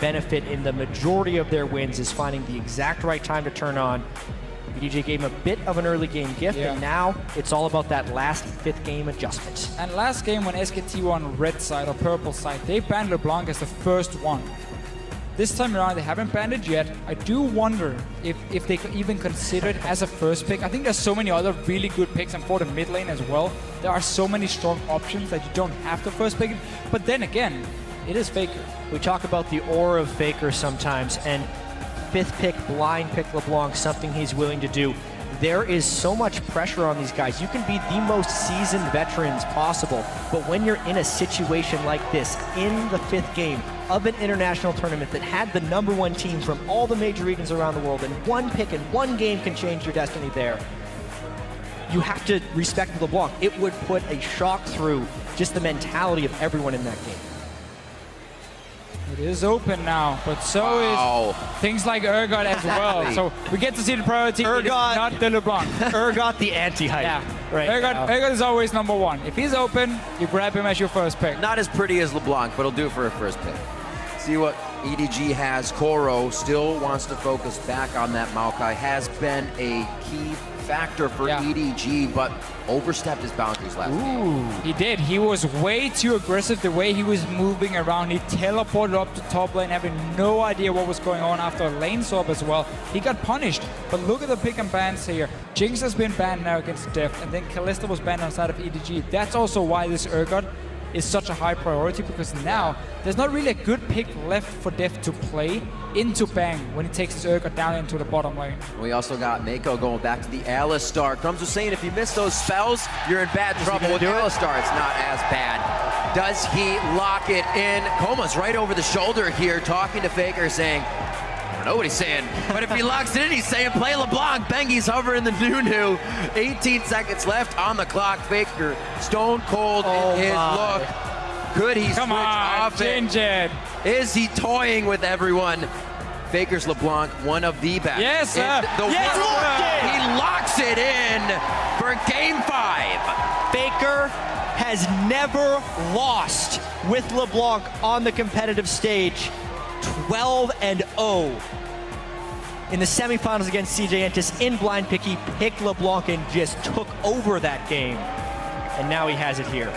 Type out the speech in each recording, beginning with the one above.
benefit in the majority of their wins is finding the exact right time to turn on. EDG gave him a bit of an early game gift, and now it's all about that last 5th game adjustment. And last game when SKT were on red side or purple side, they banned LeBlanc as the first one. This time around, they haven't banned it yet. I do wonder if they could even consider it as a first pick. I think there's so many other really good picks, and for the mid lane as well, there are so many strong options that you don't have to first pick it. But then again, it is Faker. We talk about the aura of Faker sometimes, and 5th pick, blind pick LeBlanc, something he's willing to do. There is so much pressure on these guys. You can be the most seasoned veterans possible, but when you're in a situation like this, in the 5th game of an international tournament that had the #1 team from all the major regions around the world, and one pick and one game can change your destiny there, you have to respect LeBlanc. It would put a shock through just the mentality of everyone in that game. It is open now, but so is things like Urgot as well. So we get to see the priority. Urgot, not the LeBlanc. Urgot the anti-hype. Yeah, right. Urgot is always #1. If he's open, you grab him as your first pick. Not as pretty as LeBlanc, but he'll do for a first pick. See what EDG has. Koro still wants to focus back on that Maokai. Has been a key factor for EDG, but overstepped his boundaries last game. He did. He was way too aggressive the way he was moving around. He teleported up to top lane, having no idea what was going on after a lane swap as well. He got punished. But look at the pick and bans here. Jinx has been banned now against Deft, and then Kalista was banned on the side of EDG. That's also why this Urgot is such a high priority, because now there's not really a good pick left for Deft to play into Bang when he takes his Urgot down into the bottom lane. We also got Mako going back to the Alistar. Crumbs was saying if you miss those spells, you're in bad trouble. With Alistar, it's not as bad. Does he lock it in? Koma's right over the shoulder here, talking to Faker, saying, I don't know what he's saying, but if he locks it in, he's saying play LeBlanc. Bengi's hovering the Nunu. 18 seconds left on the clock. Faker stone cold in his look. Could he switch off it? Is he toying with everyone? Faker's LeBlanc, one of the best. Yes, sir. He locks it in for game 5. Faker has never lost with LeBlanc on the competitive stage. 12-0 in the semifinals against CJ Entus in blind pick. He picked LeBlanc and just took over that game, and now he has it here.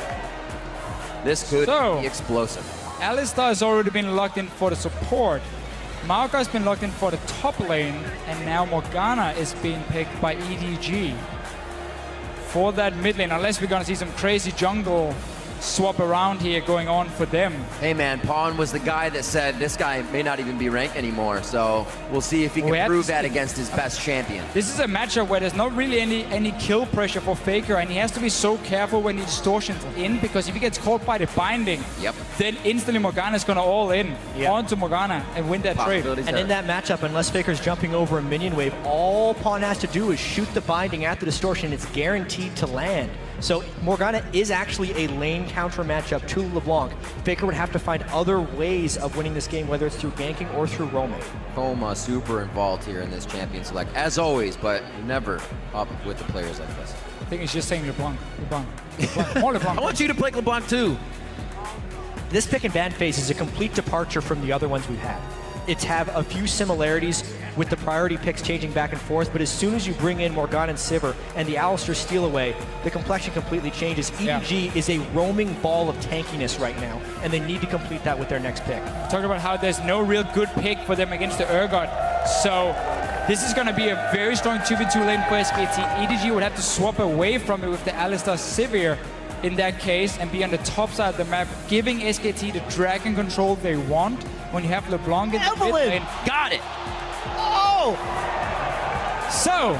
This could be explosive. Alistar has already been locked in for the support. Maokai has been locked in for the top lane, and now Morgana is being picked by EDG for that mid lane, unless we're gonna see some crazy jungle swap around here going on for them. Hey man, Pawn was the guy that said this guy may not even be ranked anymore, so we'll see if he can prove that against his best champion. This is a matchup where there's not really any kill pressure for Faker, and he has to be so careful when he distortions in, because if he gets caught by the binding, then instantly Morgana is gonna all in onto Morgana and win that trade. And in that matchup, unless Faker's jumping over a minion wave, all Pawn has to do is shoot the binding at the distortion. It's guaranteed to land. So Morgana is actually a lane counter matchup to LeBlanc. Faker would have to find other ways of winning this game, whether it's through ganking or through roaming. Koma super involved here in this champion select, as always, but never up with the players like this. I think he's just saying LeBlanc. More LeBlanc. I want you to play LeBlanc too. This pick and ban phase is a complete departure from the other ones we've had. It's have a few similarities with the priority picks changing back and forth, but as soon as you bring in Morgana and Sivir and the Alistar steal away, the complexion completely changes. EDG is a roaming ball of tankiness right now, and they need to complete that with their next pick. Talking about how there's no real good pick for them against the Urgot, so this is going to be a very strong 2v2 lane for SKT. EDG would have to swap away from it with the Alistar Sivir in that case and be on the top side of the map, giving SKT the dragon control they want when you have LeBlanc in the mid lane. Got it! Oh! So,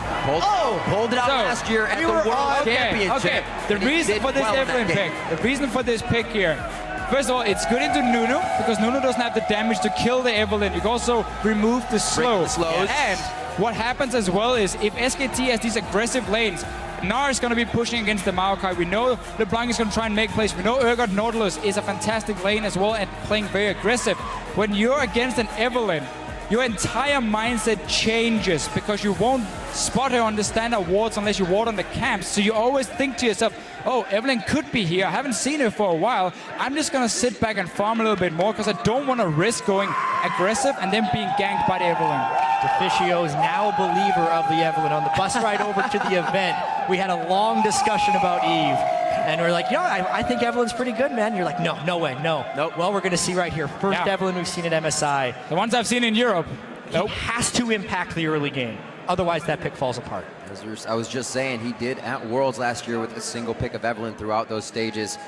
pulled it out last year at the World Championship. The reason for this Evelynn pick, the reason for this pick here, first of all, it's good into Nunu, because Nunu doesn't have the damage to kill the Evelynn. You can also remove the slow. And what happens as well is, if SKT has these aggressive lanes, Gnar is going to be pushing against the Maokai. We know LeBlanc is going to try and make plays. We know Urgot Nautilus is a fantastic lane as well and playing very aggressive. When you're against an Evelynn, your entire mindset changes, because you won't spot her on the standard wards unless you ward on the camps. So you always think to yourself, oh, Evelynn could be here. I haven't seen her for a while. I'm just going to sit back and farm a little bit more because I don't want to risk going aggressive and then being ganked by the Evelynn. Deficio is now a believer of the Evelynn. On the bus ride over to the event, we had a long discussion about Eve. And we're like, I think Evelynn's pretty good, man. You're like, no way, no. Nope. Well, we're going to see right here. First Evelynn we've seen at MSI. The ones I've seen in Europe. He has to impact the early game. Otherwise, that pick falls apart. As I was just saying, he did at Worlds last year with a single pick of Evelynn throughout those stages.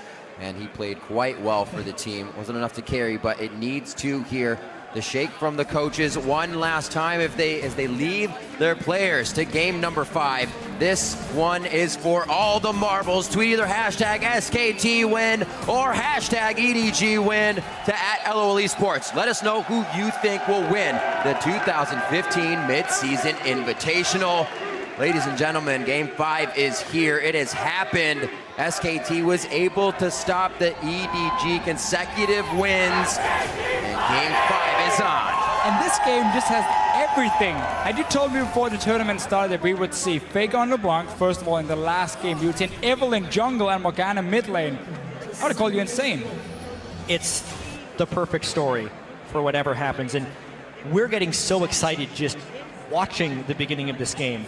And he played quite well for the team. Wasn't enough to carry, but it needs to here. The shake from the coaches one last time as they lead their players to game number 5. This one is for all the marbles. Tweet either hashtag SKTWin or hashtag EDGWin to @LOL Esports. Let us know who you think will win the 2015 Mid-Season Invitational. Ladies and gentlemen, game 5 is here. It has happened. SKT was able to stop the EDG consecutive wins, and game 5 is on. And this game just has everything. Had you told me before the tournament started that we would see Faker on LeBlanc, first of all, in the last game, you would see Evelynn jungle and Morgana mid lane, I would have called you insane. It's the perfect story for whatever happens, and we're getting so excited just watching the beginning of this game.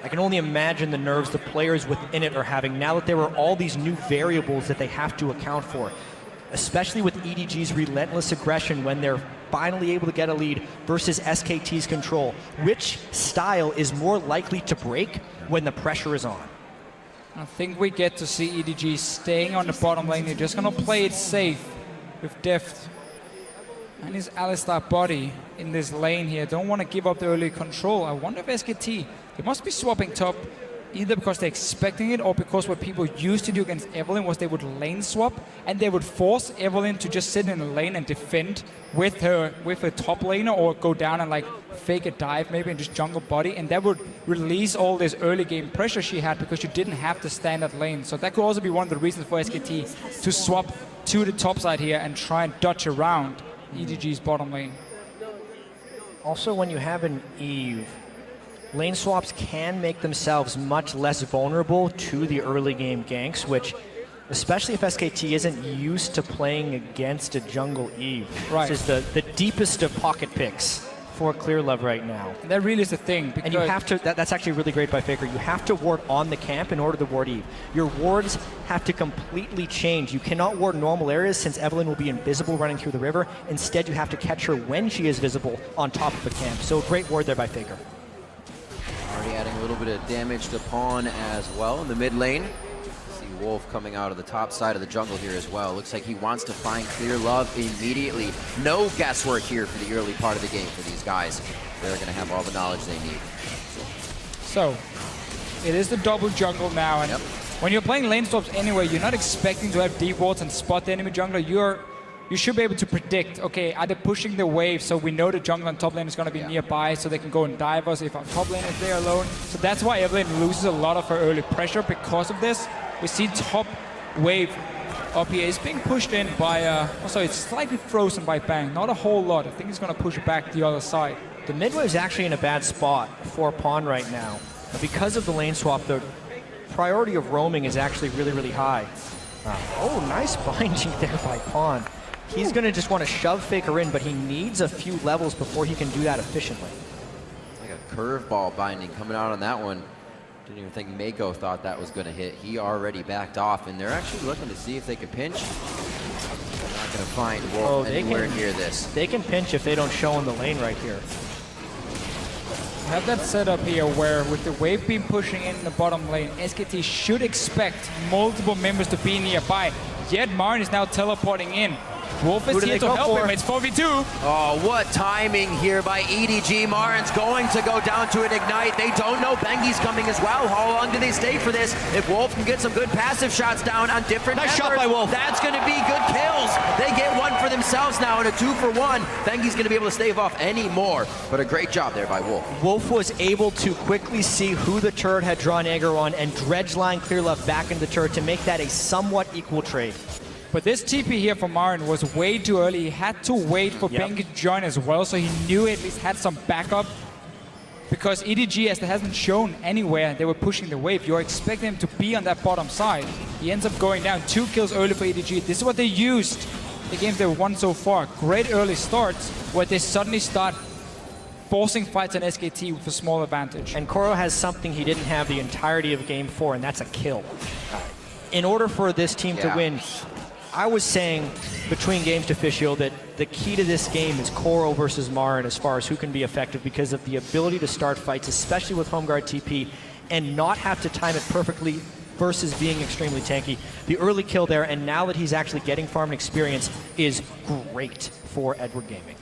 I can only imagine the nerves the players within it are having now that there are all these new variables that they have to account for, especially with EDG's relentless aggression when they're finally able to get a lead versus SKT's control. Which style is more likely to break when the pressure is on? I think we get to see EDG staying on the bottom lane. They're just going to play it safe with Deft and his Alistar body in this lane here. Don't want to give up the early control. I wonder if SKT, they must be swapping top either because they're expecting it or because what people used to do against Evelynn was they would lane swap and they would force Evelynn to just sit in a lane and defend with her top laner or go down and like fake a dive maybe and just jungle body, and that would release all this early game pressure she had because you didn't have to stand at lane. So that could also be one of the reasons for SKT to swap to the top side here and try and dodge around EDG's bottom lane. Also, when you have an Eve, lane swaps can make themselves much less vulnerable to the early game ganks, which, especially if SKT isn't used to playing against a jungle Eve. Right. This is the deepest of pocket picks for ClearLove right now. And that really is the thing. And you have to, that's actually really great by Faker, you have to ward on the camp in order to ward Eve. Your wards have to completely change. You cannot ward normal areas since Evelynn will be invisible running through the river. Instead, you have to catch her when she is visible on top of the camp. So a great ward there by Faker. Already adding a little bit of damage to Pawn as well in the mid lane. See Wolf coming out of the top side of the jungle here as well. Looks like he wants to find ClearLove immediately. No guesswork here for the early part of the game for these guys. They're going to have all the knowledge they need. So, it is the double jungle now, and when you're playing lane swaps anyway, you're not expecting to have deep wards and spot the enemy jungler. You should be able to predict, okay, are they pushing the wave so we know the jungle and top lane is going to be nearby so they can go and dive us if our top lane is there alone. So that's why Evelynn loses a lot of her early pressure because of this. We see top wave up here is being pushed in by, also it's slightly frozen by Bang, not a whole lot. I think he's going to push it back the other side. The mid wave is actually in a bad spot for Pawn right now. Because of the lane swap, the priority of roaming is actually really, really high. Oh, nice binding there by Pawn. He's going to just want to shove Faker in, but he needs a few levels before he can do that efficiently. Like a curveball binding coming out on that one. Didn't even think Mako thought that was going to hit. He already backed off, and they're actually looking to see if they can pinch. They're not going to find Wolf anywhere near this. They can pinch if they don't show in the lane right here. We have that setup here where with the wave beam pushing in the bottom lane, SKT should expect multiple members to be nearby. Yet Marin is now teleporting in. Wolf is here to help him. It's 4v2. Oh, what timing here by EDG. Marin's going to go down to an ignite. They don't know Bengi's coming as well. How long do they stay for this? If Wolf can get some good passive shots down on different nice members, shot by Wolf. That's going to be good kills. They get one for themselves now and a 2-for-1. Bengi's going to be able to stave off any more. But a great job there by Wolf. Wolf was able to quickly see who the turret had drawn aggro on and dredge line ClearLove back into the turret to make that a somewhat equal trade. But this TP here for Marin was way too early. He had to wait for Bengi to join as well, so he knew he at least had some backup. because EDG, as they hasn't shown anywhere they were pushing the wave, you're expecting him to be on that bottom side. He ends up going down 2 kills early for EDG. This is what they used the games they've won so far. Great early starts where they suddenly start forcing fights on SKT with a small advantage. And Koro has something he didn't have the entirety of Game 4, and that's a kill. In order for this team to win, I was saying between games to Fischio that the key to this game is Koro versus Marin as far as who can be effective because of the ability to start fights, especially with home guard TP, and not have to time it perfectly versus being extremely tanky. The early kill there, and now that he's actually getting farm and experience, is great for Edward Gaming.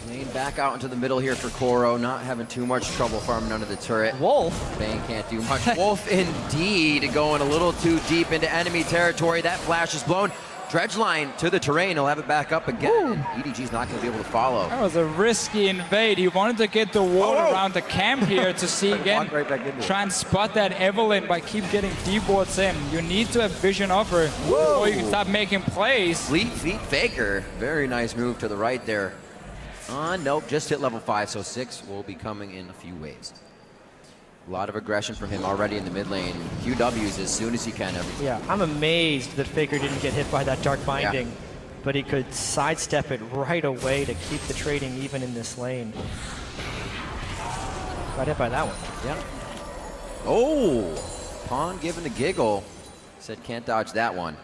Lane back out into the middle here for Koro, not having too much trouble farming under the turret. Wolf. Bang can't do much. Wolf indeed going a little too deep into enemy territory. That flash is blown. Dredgeline to the terrain. He'll have it back up again. And EDG's not going to be able to follow. That was a risky invade. He wanted to get the wall around the camp here to see again. Try and spot that Evelynn by keep getting deep wards in. You need to have vision of her before you can start making plays. Fleet Faker. Very nice move to the right there. Nope, just hit level 5, so 6 will be coming in a few waves. A lot of aggression from him already in the mid lane. QWs as soon as he can. Yeah, I'm amazed that Faker didn't get hit by that Dark Binding, but he could sidestep it right away to keep the trading even in this lane. Got hit by that one. Yeah. Oh, Pawn giving the giggle. Said can't dodge that one.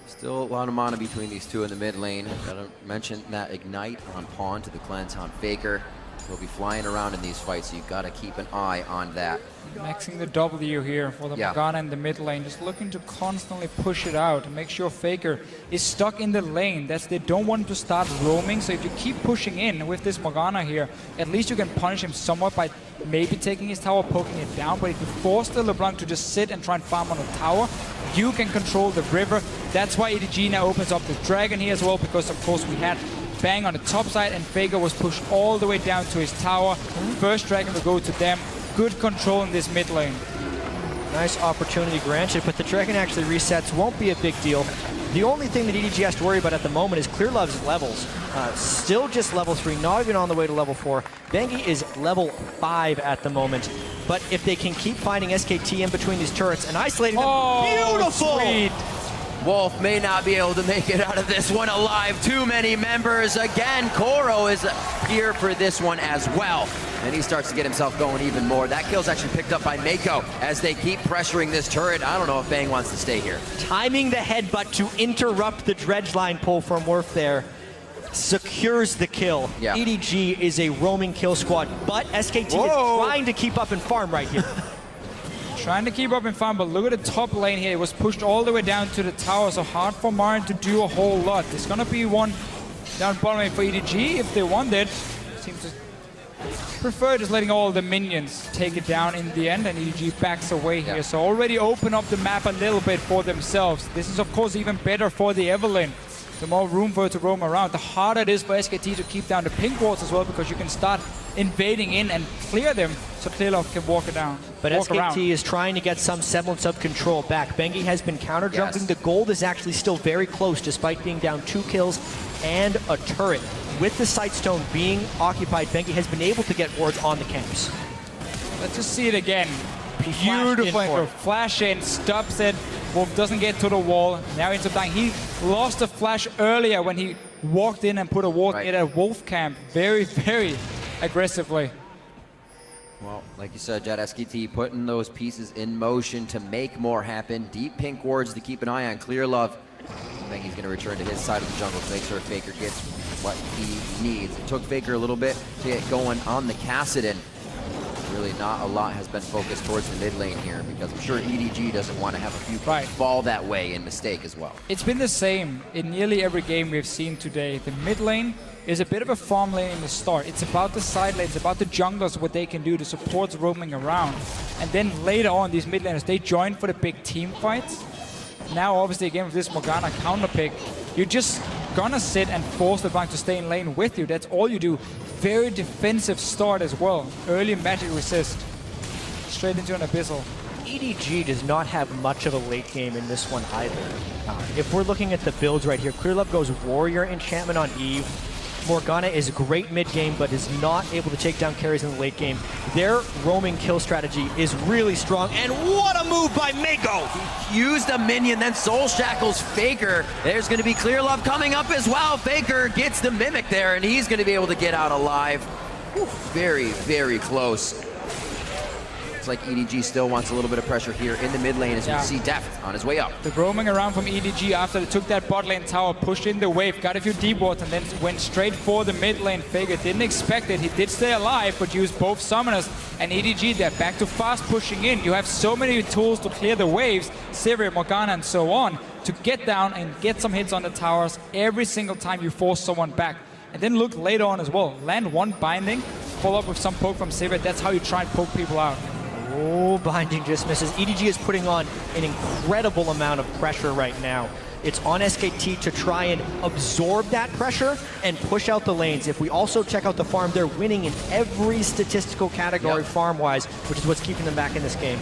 Still a lot of mana between these two in the mid lane. Gotta mention that Ignite on Pawn to the cleanse on Faker. He'll be flying around in these fights, so you gotta keep an eye on that. Maxing the W here for the Morgana in the mid lane, just looking to constantly push it out and make sure Faker is stuck in the lane. They don't want him to start roaming, so if you keep pushing in with this Morgana here, at least you can punish him somewhat by maybe taking his tower, poking it down, but if you force the LeBlanc to just sit and try and farm on the tower, you can control the river. That's why EDG now opens up the Dragon here as well, because of course we had Bang on the top side and Faker was pushed all the way down to his tower. First Dragon will go to them. Good control in this mid lane. Nice opportunity granted, but the Dragon actually resets. Won't be a big deal. The only thing that EDG has to worry about at the moment is Clearlove's levels. Still just level 3, not even on the way to level 4. Bengi is level 5 at the moment. But if they can keep finding SKT in between these turrets and isolating them, beautiful! Sweet. Wolf may not be able to make it out of this one alive. Too many members. Again, Koro is here for this one as well. And he starts to get himself going even more. That kill's actually picked up by Mako as they keep pressuring this turret. I don't know if Bang wants to stay here. Timing the headbutt to interrupt the dredge line pull from Worf there secures the kill. Yeah. EDG is a roaming kill squad, but SKT is trying to keep up and farm right here. Trying to keep up in farm, but look at the top lane here. It was pushed all the way down to the tower, so hard for Marin to do a whole lot. There's gonna be one down bottom lane for EDG if they want it. Seems to prefer just letting all the minions take it down in the end, and EDG backs away here. So already open up the map a little bit for themselves. This is of course even better for the Evelynn. The more room for her to roam around, the harder it is for SKT to keep down the pink wards as well, because you can start invading in and clear them so Clearlove can walk it down. But SKT is trying to get some semblance of control back. Bengi has been counter jumping. The gold is actually still very close despite being down 2 kills and a turret. With the Sightstone being occupied, Bengi has been able to get wards on the camps. Let's just see it again. Beautiful. Flash in, stops it. Wolf doesn't get to the wall. Now he ends up dying. He lost a flash earlier when he walked in and put a ward in a Wolf camp. Very, very aggressively. Well, like you said, Jet, SKT putting those pieces in motion to make more happen. Deep pink wards to keep an eye on. Clearlove. I think he's going to return to his side of the jungle to make sure Faker gets what he needs. It took Faker a little bit to get going on the Kassadin. Really not a lot has been focused towards the mid lane here, because I'm sure EDG doesn't want to have a few fall that way and mistake as well. It's been the same in nearly every game we've seen today. The mid lane is a bit of a farm lane in the start. It's about the side lanes, about the junglers, what they can do, the supports roaming around. And then later on, these mid laners, they join for the big team fights. Now, obviously, again, with this Morgana counter pick, you're just gonna sit and force the bank to stay in lane with you. That's all you do. Very defensive start as well. Early magic resist. Straight into an Abyssal. EDG does not have much of a late game in this one either. If we're looking at the builds right here, Clearlove goes Warrior Enchantment on Eve, Morgana is great mid-game, but is not able to take down carries in the late game. Their roaming kill strategy is really strong, and what a move by Mako! Used a minion, then Soul Shackles Faker. There's going to be Clear Love coming up as well. Faker gets the Mimic there, and he's going to be able to get out alive. Whew, very, very close. Looks like EDG still wants a little bit of pressure here in the mid lane as we see Deft on his way up. The roaming around from EDG after they took that bot lane tower, pushed in the wave, got a few deep wards, and then went straight for the mid lane. Faker didn't expect it. He did stay alive, but used both summoners. And EDG, they're back to fast pushing in. You have so many tools to clear the waves, Sivir, Morgana, and so on, to get down and get some hits on the towers every single time you force someone back. And then look later on as well. Land one binding, follow up with some poke from Sivir. That's how you try and poke people out. Oh, binding just misses. EDG is putting on an incredible amount of pressure right now. It's on SKT to try and absorb that pressure and push out the lanes. If we also check out the farm, they're winning in every statistical category farm-wise, which is what's keeping them back in this game.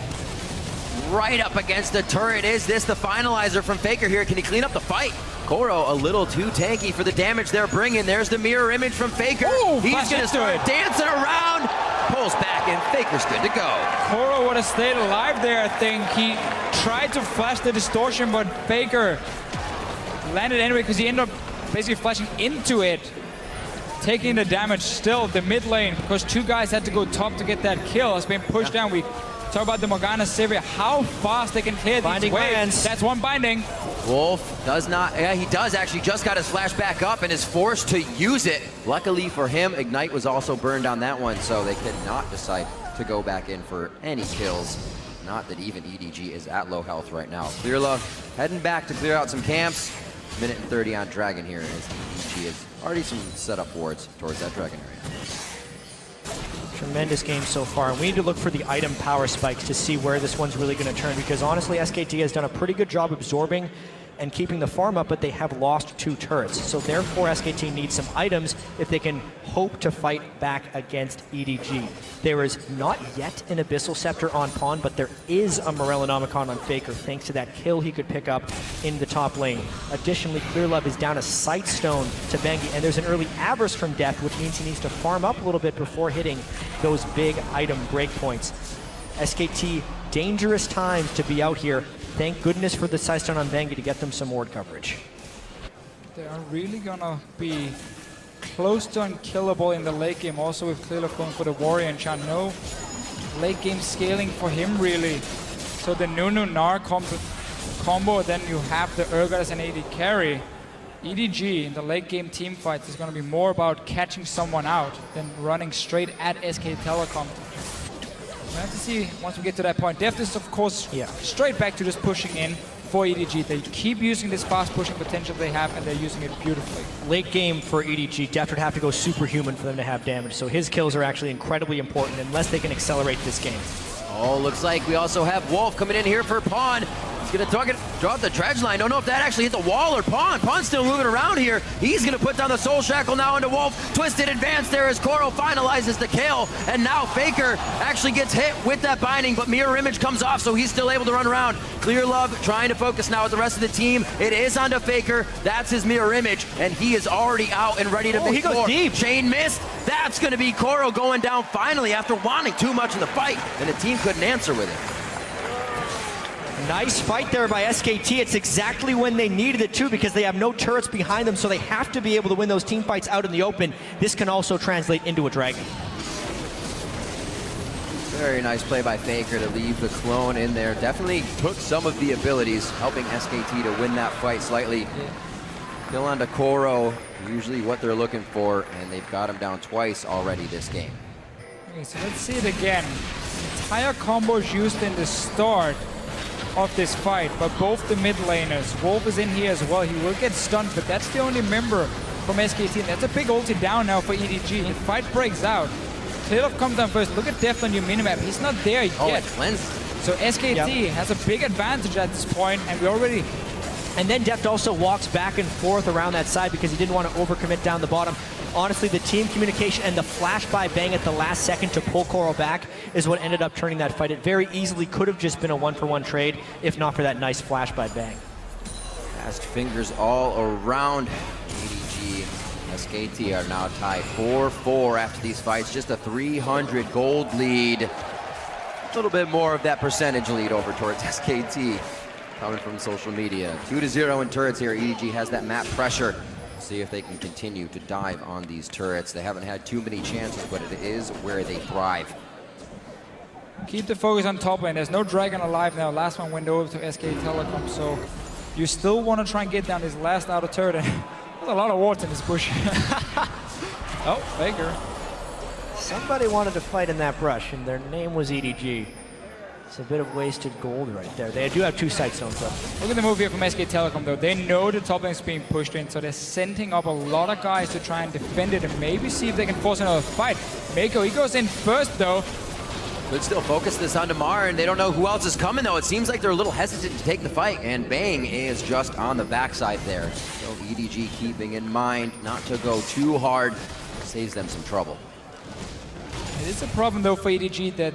Right up against the turret. Is this the finalizer from Faker here? Can he clean up the fight? Koro a little too tanky for the damage they're bringing. There's the mirror image from Faker. Ooh, he's going to start dancing around. Pulls back and Faker's good to go. Koro would have stayed alive there, I think. He tried to flash the distortion, but Faker landed anyway because he ended up basically flashing into it, taking the damage. Still, the mid lane, because two guys had to go top to get that kill, has been pushed down. We talk about the Morgana Sivir, how fast they can clear these waves. That's one binding. Wolf does not, yeah, he does actually just got his flash back up and is forced to use it. Luckily for him, Ignite was also burned on that one, so they could not decide to go back in for any kills. Not that even EDG is at low health right now. Clear Love heading back to clear out some camps. Minute and 30 on Dragon here as EDG has already some setup wards towards that Dragon area. Tremendous game so far, and we need to look for the item power spikes to see where this one's really going to turn, because honestly SKT has done a pretty good job absorbing and keeping the farm up, but they have lost 2 turrets. So therefore SKT needs some items if they can hope to fight back against EDG. There is not yet an Abyssal Scepter on Pawn, but there is a Morellonomicon on Faker thanks to that kill he could pick up in the top lane. Additionally, Clear Love is down a Sightstone to Bengi, and there's an early Avarice from Deft, which means he needs to farm up a little bit before hitting those big item breakpoints. SKT, dangerous times to be out here. Thank goodness for the Sightstone on Bengi to get them some ward coverage. They are really gonna be close to unkillable in the late game, also with Clear Love going for the Warrior and Chan. No late game scaling for him really. So the Nunu Gnar combo, then you have the Urgot and AD carry. EDG in the late game team fights is gonna be more about catching someone out than running straight at SK Telecom. We have to see once we get to that point. Deft is, of course, straight back to just pushing in for EDG. They keep using this fast pushing potential they have, and they're using it beautifully. Late game for EDG, Deft would have to go superhuman for them to have damage, so his kills are actually incredibly important unless they can accelerate this game. Oh, looks like we also have Wolf coming in here for Pawn. He's going to draw the dredge line. Don't know if that actually hit the wall or Pawn. Pawn's still moving around here. He's going to put down the Soul Shackle now into Wolf. Twisted advance there as Koro finalizes the kill. And now Faker actually gets hit with that binding, but Mirror Image comes off, so he's still able to run around. Clear Love trying to focus now with the rest of the team. It is onto Faker. That's his Mirror Image, and he is already out and ready to make he goes more. deep. Chain missed. That's going to be Koro going down finally after wanting too much in the fight, and the team couldn't answer with it. Nice fight there by SKT. It's exactly when they needed it too, because they have no turrets behind them, so they have to be able to win those team fights out in the open. This can also translate into a Dragon. Very nice play by Faker to leave the clone in there. Definitely took some of the abilities, helping SKT to win that fight slightly. Kill onto Koro, usually what they're looking for, and they've got him down twice already this game. Okay, so let's see it again. Entire combos used in the start of this fight, but both the mid laners. Wolf is in here as well. He will get stunned, but that's the only member from SKT. And that's a big ulti down now for EDG. The fight breaks out. Clear Love comes down first. Look at Deft on your minimap. He's not there yet. Oh, it cleansed. So SKT has a big advantage at this point, and we already... And then Deft also walks back and forth around that side because he didn't want to overcommit down the bottom. Honestly, the team communication and the flash by Bang at the last second to pull Koro back is what ended up turning that fight. It very easily could have just been a 1-for-1 trade if not for that nice flash by Bang. Fast fingers all around EDG. SKT are now tied 4-4 after these fights. Just a 300 gold lead. A little bit more of that percentage lead over towards SKT coming from social media. 2-0 in turrets here. EDG has that map pressure. See if they can continue to dive on these turrets. They haven't had too many chances, but it is where they thrive. Keep the focus on top lane. There's no Dragon alive now. Last one went over to SK Telecom, so you still want to try and get down this last outer turret. There's a lot of wards in this bush. Oh, Faker. Somebody wanted to fight in that brush, and their name was EDG. It's a bit of wasted gold right there. They do have 2 sight zones, though. Look at the move here from SK Telecom, though. They know the top lane is being pushed in, so they're sending up a lot of guys to try and defend it and maybe see if they can force another fight. Mako, he goes in first, though. Could still focus this on Damar, and they don't know who else is coming, though. It seems like they're a little hesitant to take the fight, and Bang is just on the backside there. So EDG keeping in mind not to go too hard. Saves them some trouble. It is a problem, though, for EDG that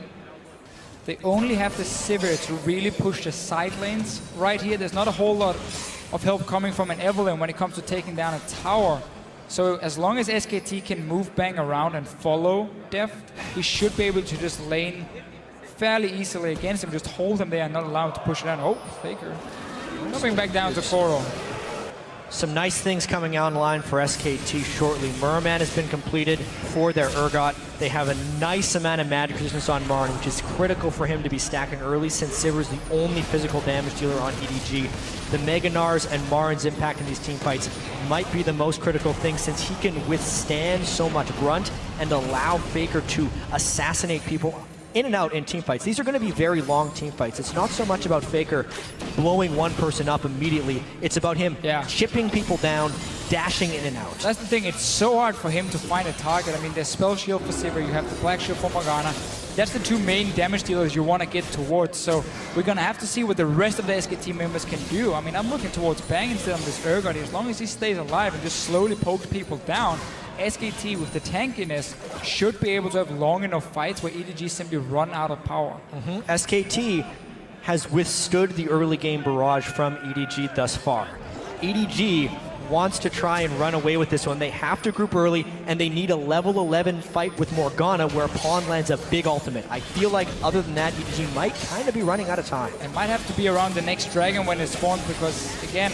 they only have the Sivir to really push the side lanes right here. There's not a whole lot of help coming from an Evelynn when it comes to taking down a tower. So as long as SKT can move Bang around and follow Deft, we should be able to just lane fairly easily against him, just hold him there and not allow him to push it down. Oh, Faker. Coming back down to Koro. Some nice things coming out in line for SKT shortly. Merman has been completed for their Urgot. They have a nice amount of magic resistance on Marn, which is critical for him to be stacking early since Sivir is the only physical damage dealer on EDG. The Mega Nars and Marn's impact in these team fights might be the most critical thing since he can withstand so much grunt and allow Faker to assassinate people in and out in team fights. These are going to be very long team fights. It's not so much about Faker blowing one person up immediately. It's about him chipping people down, dashing in and out. That's the thing. It's so hard for him to find a target. I mean, there's Spell Shield for Sivir. You have the Black Shield for Morgana. That's the 2 main damage dealers you want to get towards. So we're going to have to see what the rest of the SKT members can do. I mean, I'm looking towards Bang instead of this Urgot. As long as he stays alive and just slowly pokes people down, SKT with the tankiness should be able to have long enough fights where EDG simply run out of power. SKT has withstood the early game barrage from EDG thus far. EDG wants to try and run away with this one. They have to group early, and they need a level 11 fight with Morgana where Pawn lands a big ultimate. I feel like other than that, EDG might kind of be running out of time. It might have to be around the next dragon when it spawns because, again,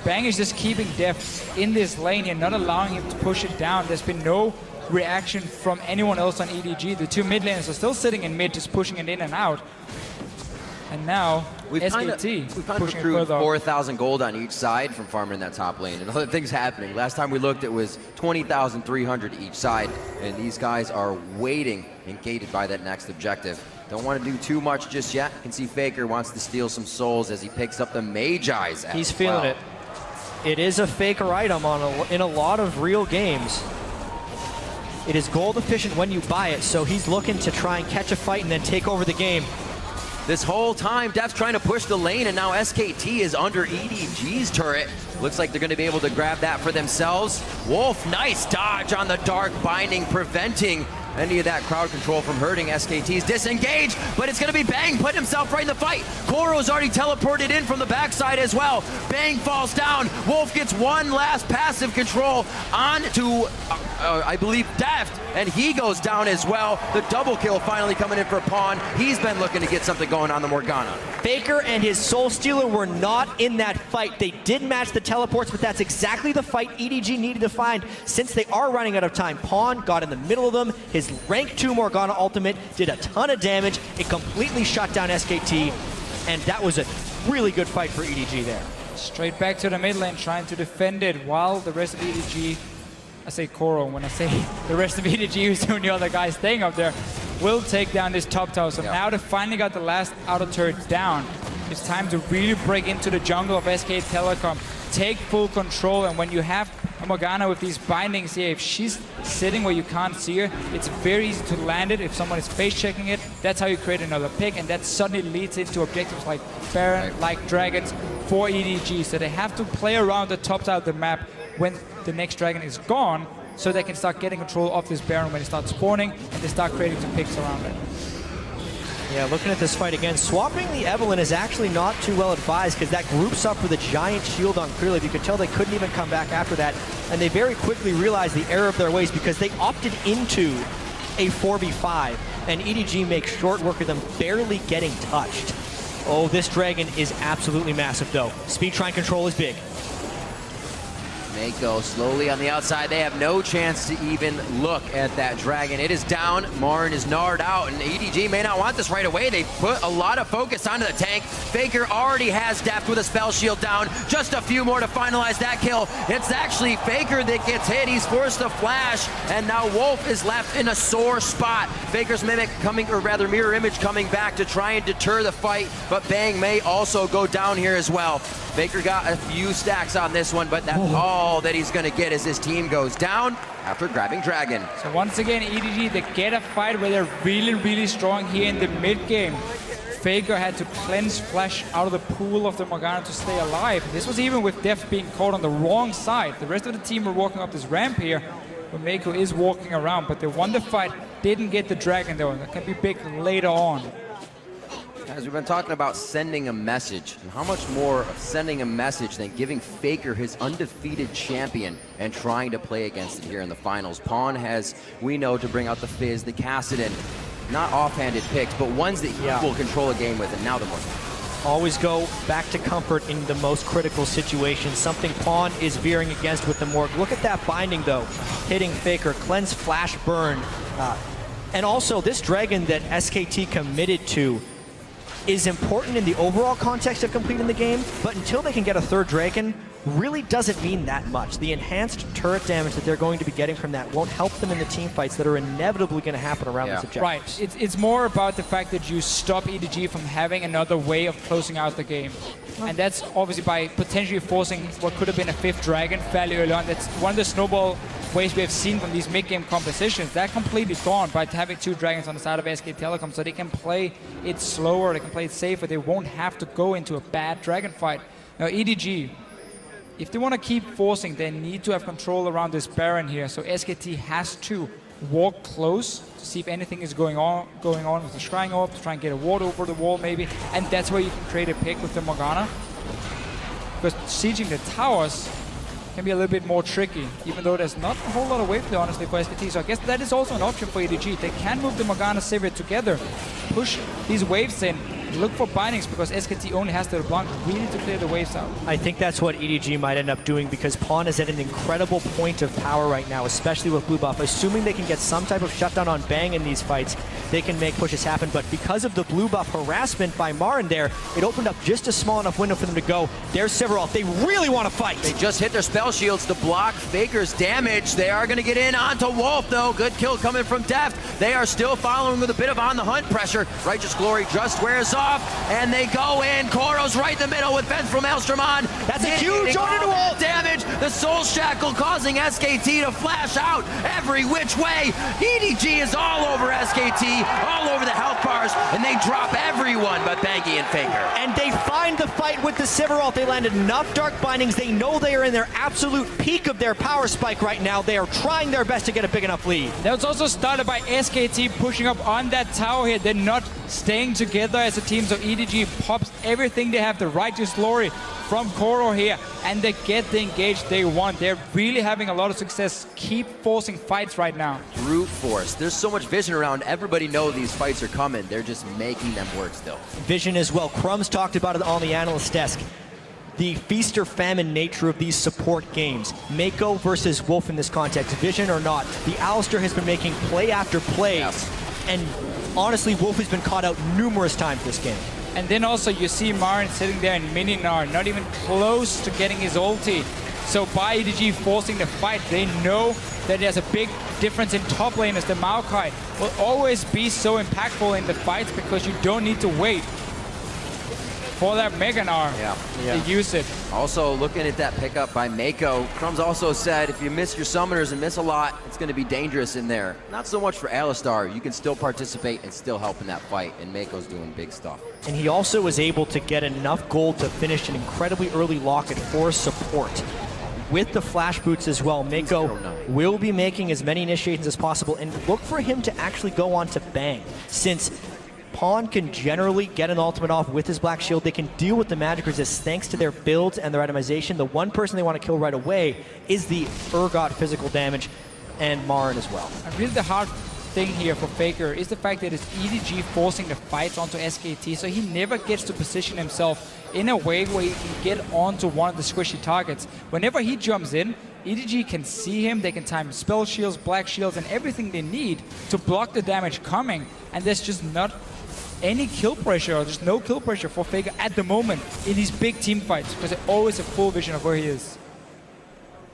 Bang is just keeping Deft in this lane and not allowing him to push it down. There's been no reaction from anyone else on EDG. The 2 mid laners are still sitting in mid, just pushing it in and out. And now, SKT we've kind of accrued 4,000 gold on each side from farming that top lane, and other things happening. Last time we looked, it was 20,300 each side, and these guys are waiting and gated by that next objective. Don't want to do too much just yet. You can see Faker wants to steal some souls as he picks up the Magi's. He's feeling it. It is a Faker item in a lot of real games. It is gold efficient when you buy it, so he's looking to try and catch a fight and then take over the game. This whole time, Deft's trying to push the lane, and now SKT is under EDG's turret. Looks like they're going to be able to grab that for themselves. Wolf, nice dodge on the Dark Binding, preventing any of that crowd control from hurting SKT's disengage, but it's going to be Bang putting himself right in the fight. Koro's already teleported in from the backside as well. Bang falls down. Wolf gets one last passive control on to, I believe, Deft, and he goes down as well. The double kill finally coming in for Pawn. He's been looking to get something going on the Morgana. Faker and his Soul Stealer were not in that fight. They did match the teleports, but that's exactly the fight EDG needed to find since they are running out of time. Pawn got in the middle of them. His rank 2 Morgana ultimate did a ton of damage. It completely shut down SKT, and that was a really good fight for EDG there. Straight back to the mid lane, trying to defend it while the rest of EDG, I say Koro when I say the rest of EDG, who's doing the other guys staying up there, will take down this top tower. So now they finally got the last outer turret down. It's time to really break into the jungle of SK Telecom, take full control, and when you have a Morgana with these bindings here, if she's sitting where you can't see her, it's very easy to land it. If someone is face checking it, that's how you create another pick, and that suddenly leads into objectives like Baron, like Dragons for EDG. So they have to play around the top side of the map when the next dragon is gone, so they can start getting control of this Baron when it starts spawning, and they start creating some picks around it. Yeah, looking at this fight again, swapping the Evelyn is actually not too well advised because that groups up with a giant shield on Krylev. You could tell they couldn't even come back after that, and they very quickly realized the error of their ways because they opted into a 4v5, and EDG makes short work of them barely getting touched. Oh, this Dragon is absolutely massive though. Speed Trine control is big. Mako slowly on the outside. They have no chance to even look at that Dragon. It is down. Marin is gnarred out, and EDG may not want this right away. They put a lot of focus onto the tank. Faker already has depth with a spell shield down. Just a few more to finalize that kill. It's actually Faker that gets hit. He's forced to flash, and now Wolf is left in a sore spot. Faker's Mimic coming, or rather Mirror Image coming back to try and deter the fight, but Bang may also go down here as well. Faker got a few stacks on this one, but that's all that he's gonna get as his team goes down after grabbing Dragon. So once again, EDG, they get a fight where they're really strong here in the mid game. Faker had to cleanse Flash out of the pool of the Morgana to stay alive. This was even with Deft being caught on the wrong side. The rest of the team were walking up this ramp here, but Mako is walking around, but they won the fight, didn't get the Dragon though, and that can be big later on. As we've been talking about sending a message, and how much more of sending a message than giving Faker his undefeated champion and trying to play against it here in the finals. Pawn has, we know, to bring out the Fizz, the Kassadin, not offhanded picks, but ones that he will control a game with, and now the more. Always go back to comfort in the most critical situations. Something Pawn is veering against with the Morg. Look at that binding though, hitting Faker, cleanse, flash, burn. And also this Dragon that SKT committed to is important in the overall context of completing the game, but until they can get a third Dragon, really doesn't mean that much. The enhanced turret damage that they're going to be getting from that won't help them in the team fights that are inevitably going to happen around this objective. Right, it's more about the fact that you stop EDG from having another way of closing out the game. And that's obviously by potentially forcing what could have been a fifth Dragon fairly early on. That's one of the snowball ways we have seen from these mid-game compositions. That completely gone by having two Dragons on the side of SK Telecom, so they can play it slower, they can play it safer, they won't have to go into a bad Dragon fight. Now EDG, if they want to keep forcing, they need to have control around this Baron here, so SKT has to walk close to see if anything is going on with the Shrine Orb, to try and get a ward over the wall maybe, and that's where you can create a pick with the Morgana. Because sieging the towers can be a little bit more tricky, even though there's not a whole lot of wave play, honestly, for SKT. So I guess that is also an option for EDG. They can move the Morgana Sivir together, push these waves in, look for bindings, because SKT only has the LeBlanc really to clear the waves out. I think that's what EDG might end up doing because Pawn is at an incredible point of power right now, especially with blue buff. Assuming they can get some type of shutdown on Bang in these fights, they can make pushes happen. But because of the blue buff harassment by Marin there, it opened up just a small enough window for them to go. There's Sephiroth. They really want to fight. They just hit their spell shields to block Faker's damage. They are going to get in onto Wolf, though. Good kill coming from Deft. They are still following with a bit of on-the-hunt pressure. Righteous Glory just wears off, and they go in. Koro's right in the middle with Venge from Maelstrom on. That's a huge order to Wolf. Damage. The Soul Shackle causing SKT to flash out every which way. EDG is all over SKT, all over the health bars, and they drop everyone but Bangy and Faker. And they find the fight with the Sephiroth. They landed enough Dark Bindings. They know they are in their absolute peak of their power spike right now. They are trying their best to get a big enough lead. That was also started by SKT pushing up on that tower here. They're not staying together as a team, so EDG pops everything they have, the Righteous Glory from Koro here, and they get the engage they want. They're really having a lot of success. Keep forcing fights right now. Brute force. There's so much vision around. Everybody knows these fights are coming. They're just making them work still. Vision as well. Crumbs talked about it on the analyst desk. The feast or famine nature of these support games. Mako versus Wolf in this context, Vision or not. The Alistar has been making play after play, and honestly, Wolf has been caught out numerous times this game. And then also you see Marin sitting there in Mininar, not even close to getting his ulti. So by EDG forcing the fight, they know that there's a big difference in top lane as the Maokai will always be so impactful in the fights because you don't need to wait for that Meganar to use it. Also looking at that pickup by Mako, Crumbs also said if you miss your summoners and miss a lot, it's going to be dangerous in there. Not so much for Alistar. You can still participate and still help in that fight, and Mako's doing big stuff. And he also was able to get enough gold to finish an incredibly early locket for support. With the flash boots as well, Mako will be making as many initiations as possible, and look for him to actually go on to Bang, since Pawn can generally get an ultimate off with his Black Shield. They can deal with the magic resist thanks to their builds and their itemization. The one person they want to kill right away is the Urgot physical damage, and Marin as well. And really the hard thing here for Faker is the fact that it's EDG forcing the fights onto SKT, so he never gets to position himself in a way where he can get onto one of the squishy targets. Whenever he jumps in, EDG can see him, they can time spell shields, black shields, and everything they need to block the damage coming, and there's just not any kill pressure, or just no kill pressure for Faker at the moment in these big team fights, because they always have full vision of where he is.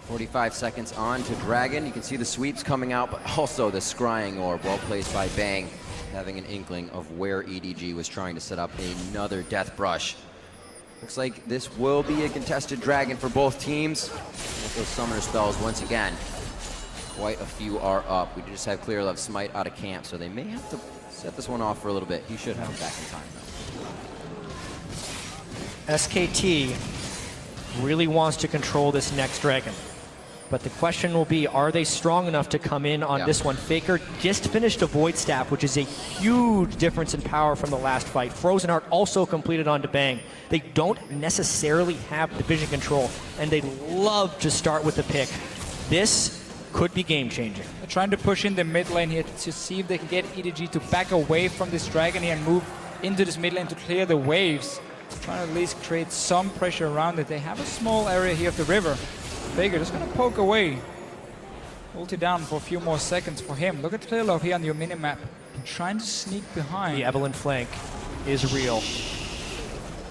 45 seconds on to Dragon. You can see the sweeps coming out, but also the scrying orb, well placed by Bang, having an inkling of where EDG was trying to set up another death brush. Looks like this will be a contested Dragon for both teams. With those summoner spells once again, quite a few are up. We just have Clear Love Smite out of camp, so they may have to set this one off for a little bit. He should have him back in time though. SKT really wants to control this next Dragon. But the question will be, are they strong enough to come in on this one? Faker just finished a Void Staff, which is a huge difference in power from the last fight. Frozen Heart also completed on Bang. They don't necessarily have division control, and they love to start with the pick. This could be game-changing. They're trying to push in the mid lane here to see if they can get EDG to back away from this Dragon here and move into this mid lane to clear the waves. Trying to at least create some pressure around it. They have a small area here of the river. Faker just gonna poke away. Ult it down for a few more seconds for him. Look at Clear Love here on your minimap. Trying to sneak behind. The Evelynn flank is real.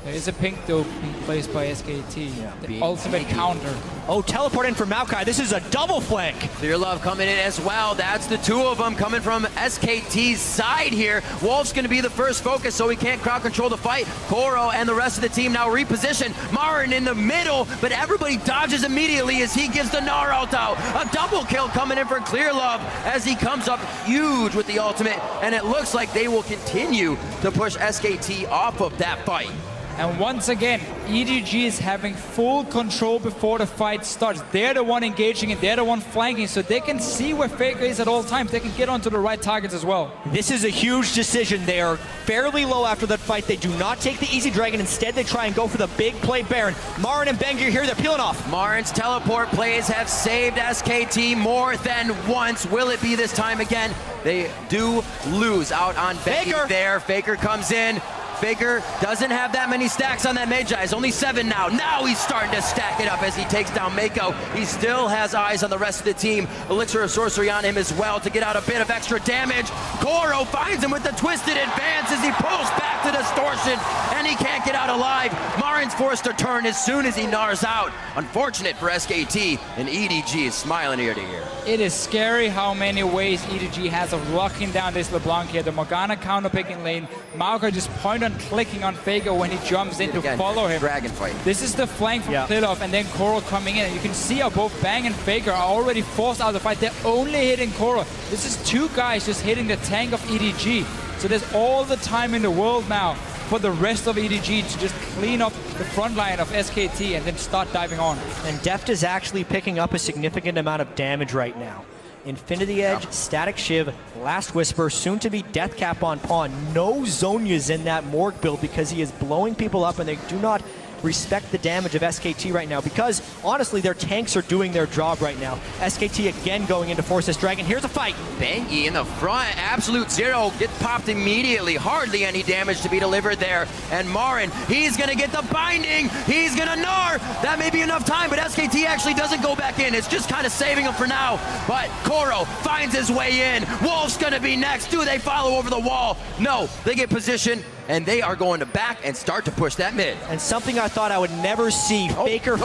There is a pink though being placed by SKT. The ultimate counter. Oh, teleport in for Maokai. This is a double flank. Clear Love coming in as well. That's the two of them coming from SKT's side here. Wolf's going to be the first focus, so he can't crowd control the fight. Koro and the rest of the team now reposition. Marin in the middle, but everybody dodges immediately as he gives the Gnar ult out. A double kill coming in for Clear Love as he comes up huge with the ultimate, and it looks like they will continue to push SKT off of that fight. And once again, EDG is having full control before the fight starts. They're the one engaging and they're the one flanking, so they can see where Faker is at all times. They can get onto the right targets as well. This is a huge decision. They are fairly low after that fight. They do not take the easy Dragon. Instead, they try and go for the big play Baron. Marin and Bang here. They're peeling off. Marin's teleport plays have saved SKT more than once. Will it be this time again? They do lose out on Becky there. Faker comes in. Faker doesn't have that many stacks on that Magi. It's only 7 now. Now he's starting to stack it up as he takes down Mako. He still has eyes on the rest of the team. Elixir of Sorcery on him as well to get out a bit of extra damage. Koro finds him with the Twisted Advance as he pulls back to Distortion, and he can't get out alive. Marin's forced to turn as soon as he gnars out. Unfortunate for SKT, and EDG is smiling ear to ear. It is scary how many ways EDG has of locking down this LeBlanc here. The Morgana counter-picking lane. Maokai just point on clicking on Faker when he jumps in to follow him. Dragon fight. This is the flank from Clear Love, and then Koro coming in. And you can see how both Bang and Faker are already forced out of the fight. They're only hitting Koro. This is 2 guys just hitting the tank of EDG. So there's all the time in the world now for the rest of EDG to just clean up the front line of SKT and then start diving on. And Deft is actually picking up a significant amount of damage right now. Infinity Edge, Static Shiv, Last Whisper, soon to be Death Cap on Pawn. No Zhonya's in that Morg build because he is blowing people up, and they do not respect the damage of SKT right now because, honestly, their tanks are doing their job right now. SKT again going into Force this Dragon. Here's a fight. Bangy in the front. Absolute Zero gets popped immediately. Hardly any damage to be delivered there. And Marin, he's going to get the binding. He's going to Gnar. That may be enough time, but SKT actually doesn't go back in. It's just kind of saving him for now. But Koro finds his way in. Wolf's going to be next. Do they follow over the wall? No. They get position, and they are going to back and start to push that mid. And something I thought I would never see. Faker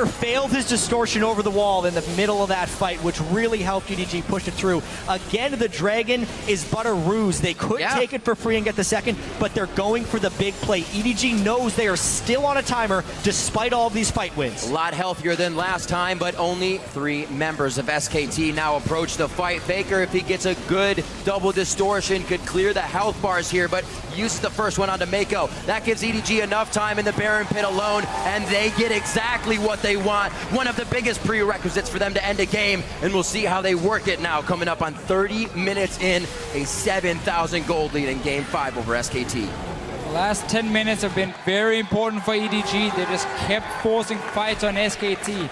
failed his distortion over the wall in the middle of that fight, which really helped EDG push it through. Again, the Dragon is but a ruse. They could take it for free and get the second, but they're going for the big play. EDG knows they are still on a timer despite all of these fight wins. A lot healthier than last time, but only 3 members of SKT now approach the fight. Faker, if he gets a good double distortion, could clear the health bars here, but Uses the first one onto Mako. That gives EDG enough time in the Baron pit alone, and they get exactly what they want. One of the biggest prerequisites for them to end a game, and we'll see how they work it now, coming up on 30 minutes in, a 7,000 gold lead in Game 5 over SKT. The last 10 minutes have been very important for EDG. They just kept forcing fights on SKT.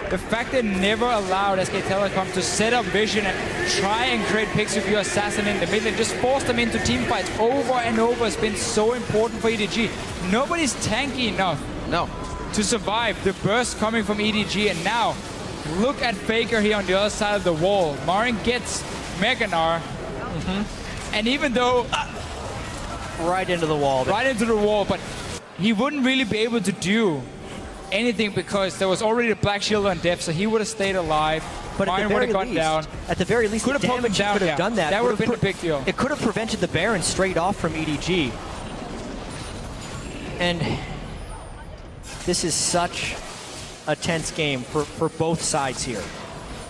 The fact they never allowed SK Telecom to set up vision and try and create picks with your assassin in the middle and just force them into team fights over and over has been so important for EDG. Nobody's tanky enough to survive the burst coming from EDG, and now look at Faker here on the other side of the wall. Marin gets Mega Gnar, and even though Right into the wall. right into the wall, but he wouldn't really be able to do anything because there was already a Black Shield on Def, so he would have stayed alive. But Marin would have gone down. At the very least, Could the have poked him damage he down, could have done that. That would have been a big deal. It could have prevented the Baron straight off from EDG. And this is such a tense game for both sides here.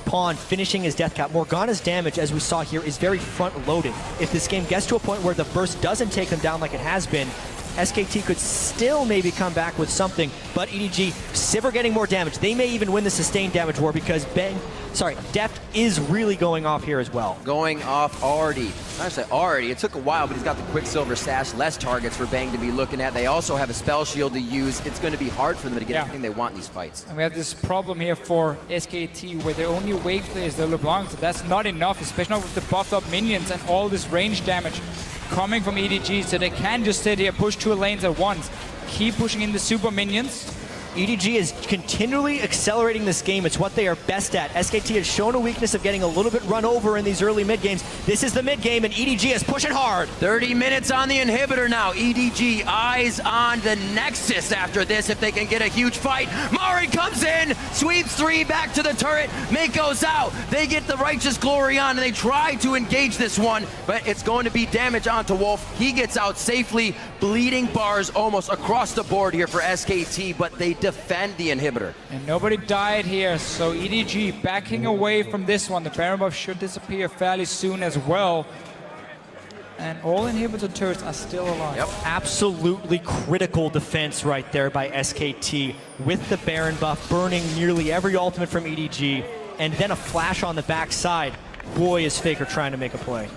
Pawn finishing his death cap. Morgana's damage, as we saw here, is very front-loaded. If this game gets to a point where the burst doesn't take them down like it has been, SKT could still maybe come back with something, but EDG, Sivir getting more damage. They may even win the sustained damage war because Deft is really going off here as well. Going off already. I say already. It took a while, but he's got the Quicksilver Sash. Less targets for Bang to be looking at. They also have a Spell Shield to use. It's going to be hard for them to get everything they want in these fights. And we have this problem here for SKT where their only wave play is the LeBlanc, so that's not enough, especially not with the buffed up minions and all this range damage coming from EDG, so they can just sit here, push 2 lanes at once, keep pushing in the super minions. EDG is continually accelerating this game. It's what they are best at. SKT has shown a weakness of getting a little bit run over in these early mid games. This is the mid game, and EDG is pushing hard. 30 minutes on the inhibitor now. EDG eyes on the Nexus after this if they can get a huge fight. Marin comes in, sweeps 3 back to the turret. Mako's out. They get the Righteous Glory on, and they try to engage this one, but it's going to be damage onto Wolf. He gets out safely. Bleeding bars almost across the board here for SKT, but they defend the inhibitor. And nobody died here, so EDG backing away from this one. The Baron buff should disappear fairly soon as well. And all inhibitor turrets are still alive. Yep. Absolutely critical defense right there by SKT with the Baron buff burning nearly every ultimate from EDG, and then a flash on the backside. Boy, is Faker trying to make a play.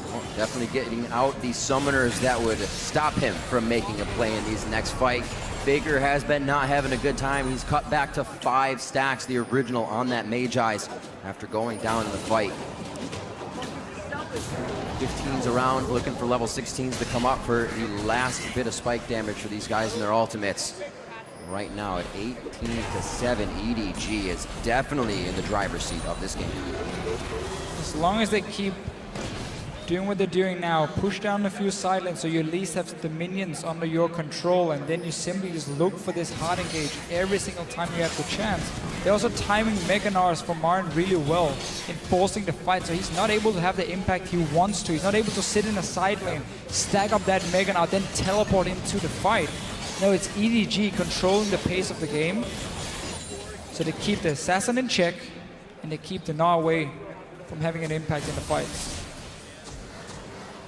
Well, definitely getting out these summoners that would stop him from making a play in these next fight. Faker has been not having a good time. He's cut back to 5 stacks, the original on that Magi's after going down in the fight. 15s around, looking for level 16s to come up for the last bit of spike damage for these guys in their ultimates. Right now at 18-7, EDG is definitely in the driver's seat of this game. As long as they keep doing what they're doing now, push down a few side lanes so you at least have the minions under your control, and then you simply just look for this hard engage every single time you have the chance. They're also timing Mega Gnars for Marin really well in forcing the fight, so he's not able to have the impact he wants to. He's not able to sit in a side lane, stack up that Mega Gnar, then teleport into the fight. No, it's EDG controlling the pace of the game, so they keep the assassin in check and they keep the Gnar away from having an impact in the fights.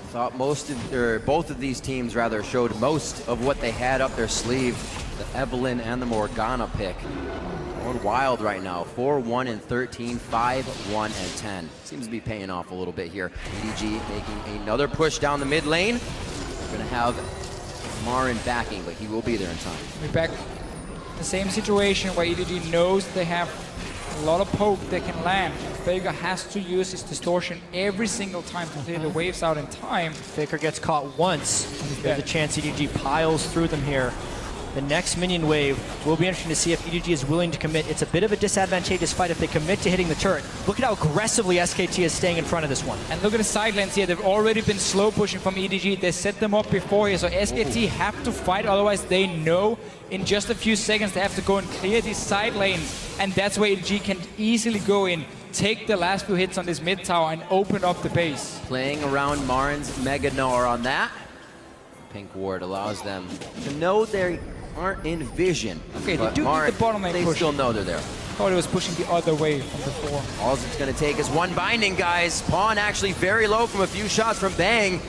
Thought both of these teams rather showed most of what they had up their sleeve. The Evelynn and the Morgana pick. Going wild right now. 4-1 and 13, 5-1 and 10. Seems to be paying off a little bit here. EDG making another push down the mid lane. We're gonna have Marin backing, but he will be there in time. We're back in the same situation where EDG knows they have a lot of poke they can land. Faker has to use his distortion every single time to clear the waves out in time. Faker gets caught once. There's a chance EDG piles through them here. The next minion wave will be interesting to see if EDG is willing to commit. It's a bit of a disadvantageous fight if they commit to hitting the turret. Look at how aggressively SKT is staying in front of this one. And look at the side lanes here. They've already been slow pushing from EDG. They set them up before here, so SKT have to fight. Otherwise, they know in just a few seconds they have to go and clear these side lanes. And that's where EDG can easily go in, take the last few hits on this mid tower and open up the base. Playing around Marin's Mega Gnar on that. Pink Ward allows them to know they aren't in vision. Okay, but they do Marin, need the bottom lane they push. still know they're there. Thought it was pushing the other way from before. All it's going to take is one binding, guys. Pawn actually very low from a few shots from Bang.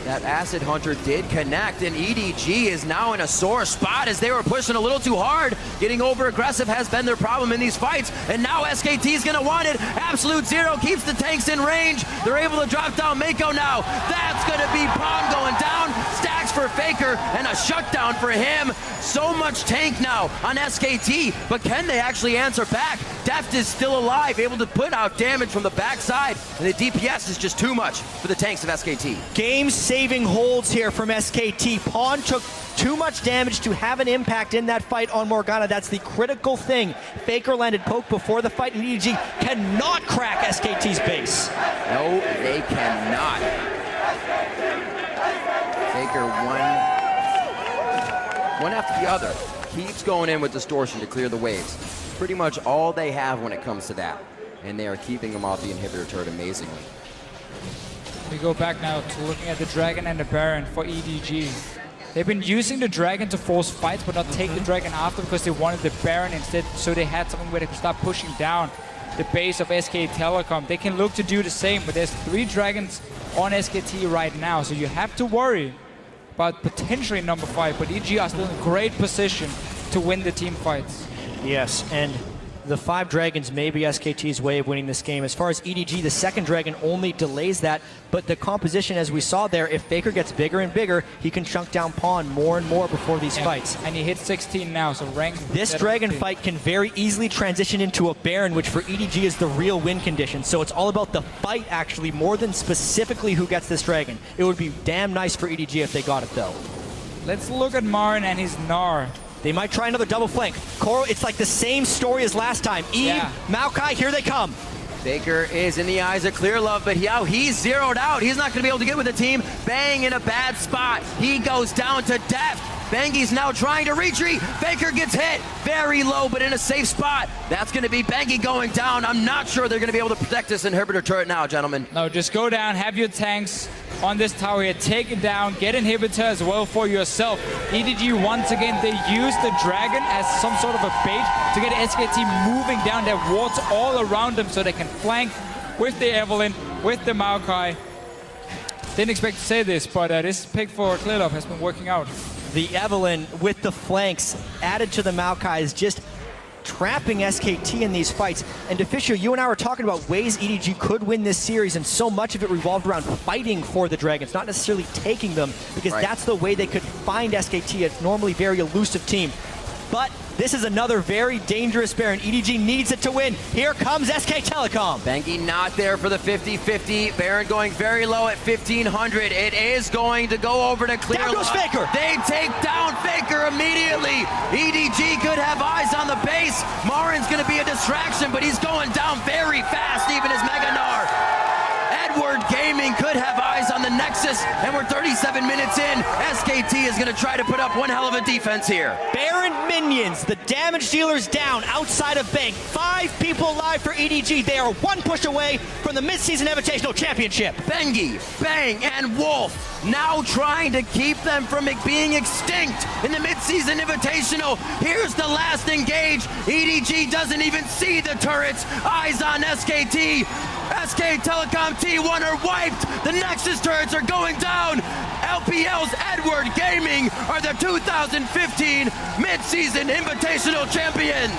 That Acid Hunter did connect, and EDG is now in a sore spot as they were pushing a little too hard. Getting over aggressive has been their problem in these fights, and now SKT is going to want it. Absolute Zero keeps the tanks in range. They're able to drop down Mako now. That's going to be Pong going down. Stacks for Faker, and a shutdown for him. So much tank now on SKT, but can they actually answer back? Deft is still alive, able to put out damage from the backside, and the DPS is just too much for the tanks of SKT. Game-saving holds here from SKT. Pawn took too much damage to have an impact in that fight on Morgana. That's the critical thing. Faker landed poke before the fight, and EDG cannot crack SKT's base. No, they cannot. Faker one after the other. Keeps going in with Distortion to clear the waves. Pretty much all they have when it comes to that. And they are keeping them off the inhibitor turret amazingly. We go back now to looking at the Dragon and the Baron for EDG. They've been using the Dragon to force fights, but not take the Dragon after because they wanted the Baron instead, so they had something where they could start pushing down the base of SK Telecom. They can look to do the same, but there's 3 Dragons on SKT right now, so you have to worry about potentially number 5, but EDG are still in great position to win the team fights. Yes, and the 5 Dragons may be SKT's way of winning this game. As far as EDG, the second Dragon only delays that, but the composition, as we saw there, if Faker gets bigger and bigger, he can chunk down Pawn more and more before these fights. And he hit 16 now, so rank. This Dragon fight can very easily transition into a Baron, which for EDG is the real win condition. So it's all about the fight, actually, more than specifically who gets this Dragon. It would be damn nice for EDG if they got it, though. Let's look at Marin and his Gnar. They might try another double flank. Coral, it's like the same story as last time. Eve, Maokai, here they come. Faker is in the eyes of Clear Love, but he's zeroed out. He's not going to be able to get with the team. Bang in a bad spot. He goes down to Deft. Bengi's now trying to retreat. Faker gets hit very low, but in a safe spot. That's going to be Bengi going down. I'm not sure they're going to be able to protect this inhibitor turret now, gentlemen. No, just go down, have your tanks on this tower here, take it down, get inhibitor as well for yourself. EDG, once again, they use the Dragon as some sort of a bait to get SKT moving down their wards all around them so they can flank with the Evelynn, with the Maokai. Didn't expect to say this, but this pick for Clear Love has been working out. The Evelynn with the flanks added to the Maokai is just trapping SKT in these fights. And Deficio, you and I were talking about ways EDG could win this series, and so much of it revolved around fighting for the Dragons, not necessarily taking them, because that's the way they could find SKT, a normally very elusive team. But this is another very dangerous Baron. EDG needs it to win. Here comes SK Telecom. Bengi not there for the 50-50. Baron going very low at 1,500. It is going to go over to Clear. Down goes Faker. They take down Faker immediately. EDG could have eyes on the base. Marin's going to be a distraction, but he's going down very fast, even as Mega Gnar. Edward Gaming could have eyes on the Nexus, and we're 37 minutes in. SKT is going to try to put up one hell of a defense here. Baron minions, the damage dealers down outside of Bank. 5 people alive for EDG. They are 1 push away from the Mid-Season Invitational Championship. Bengi, Bang, and Wolf now trying to keep them from being extinct in the Mid-Season Invitational. Here's the last engage. EDG doesn't even see the turrets. Eyes on SKT. SK Telecom T1 are wiped. The Nexus turrets are going down. LPL's Edward Gaming are the 2015 Mid-Season Invitational Champions.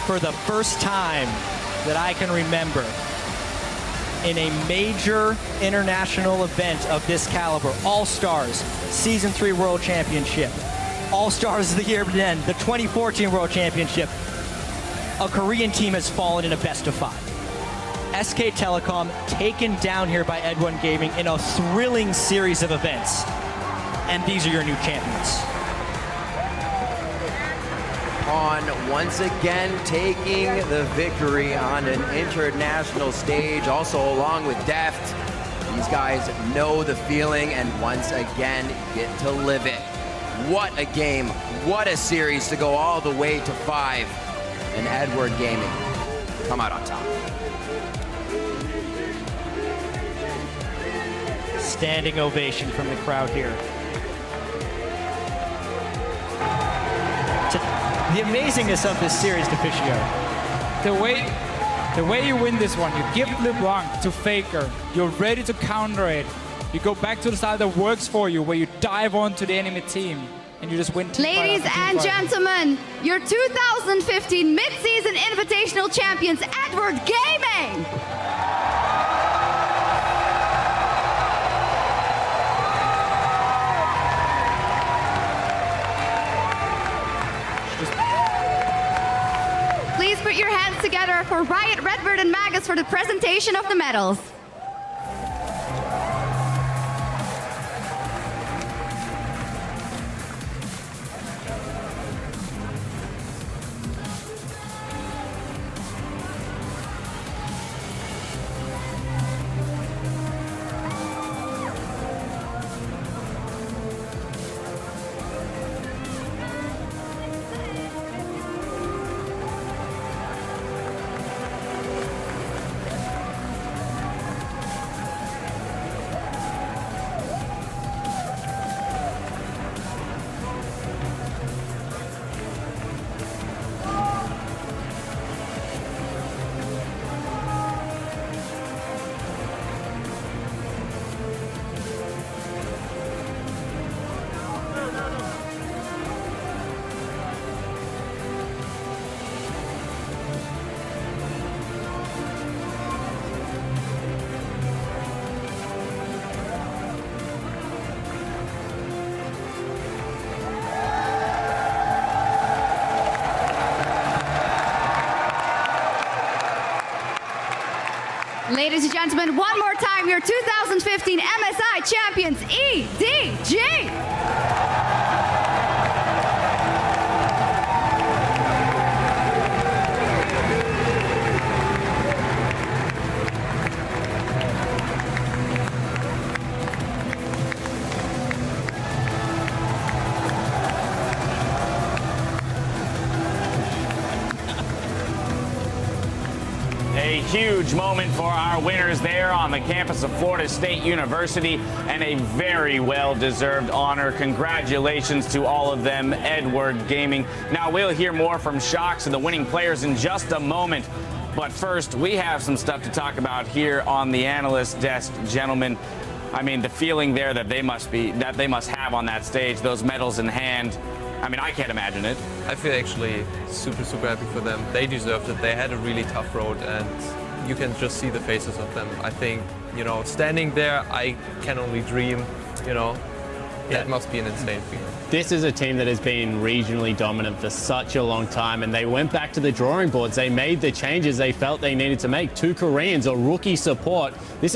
For the first time that I can remember in a major international event of this caliber, All-Stars, Season 3 World Championship, All-Stars of the Year then, the 2014 World Championship, a Korean team has fallen in a best of 5. SK Telecom taken down here by Ed1 Gaming in a thrilling series of events. And these are your new champions. On once again taking the victory on an international stage, also along with Deft. These guys know the feeling and once again get to live it. What a game. What a series to go all the way to 5. And Edward Gaming come out on top. Standing ovation from the crowd here. The amazingness of this series, Deficio. The way you win this one, you give LeBlanc to Faker. You're ready to counter it. You go back to the style that works for you, where you dive onto the enemy team, and you just win. Ladies and gentlemen, your 2015 Mid-Season Invitational Champions, Edward Gaming! Please put your hands together for Riot, Redbird, and Magus for the presentation of the medals. Ladies and gentlemen, one more time, your 2015 MSI champions, EDG. A huge moment for our winners there on the campus of Florida State University, and a very well-deserved honor. Congratulations to all of them, Edward Gaming. Now, we'll hear more from Shox and the winning players in just a moment. But first, we have some stuff to talk about here on the analyst desk, gentlemen. I mean, the feeling there that they must have on that stage, those medals in hand. I mean, I can't imagine it. I feel actually super happy for them. They deserved it. They had a really tough road, and you can just see the faces of them. I think, you know, standing there, I can only dream, you know, that must be an insane feeling. This is a team that has been regionally dominant for such a long time, and they went back to the drawing boards. They made the changes they felt they needed to make. 2 Koreans, a rookie support. This is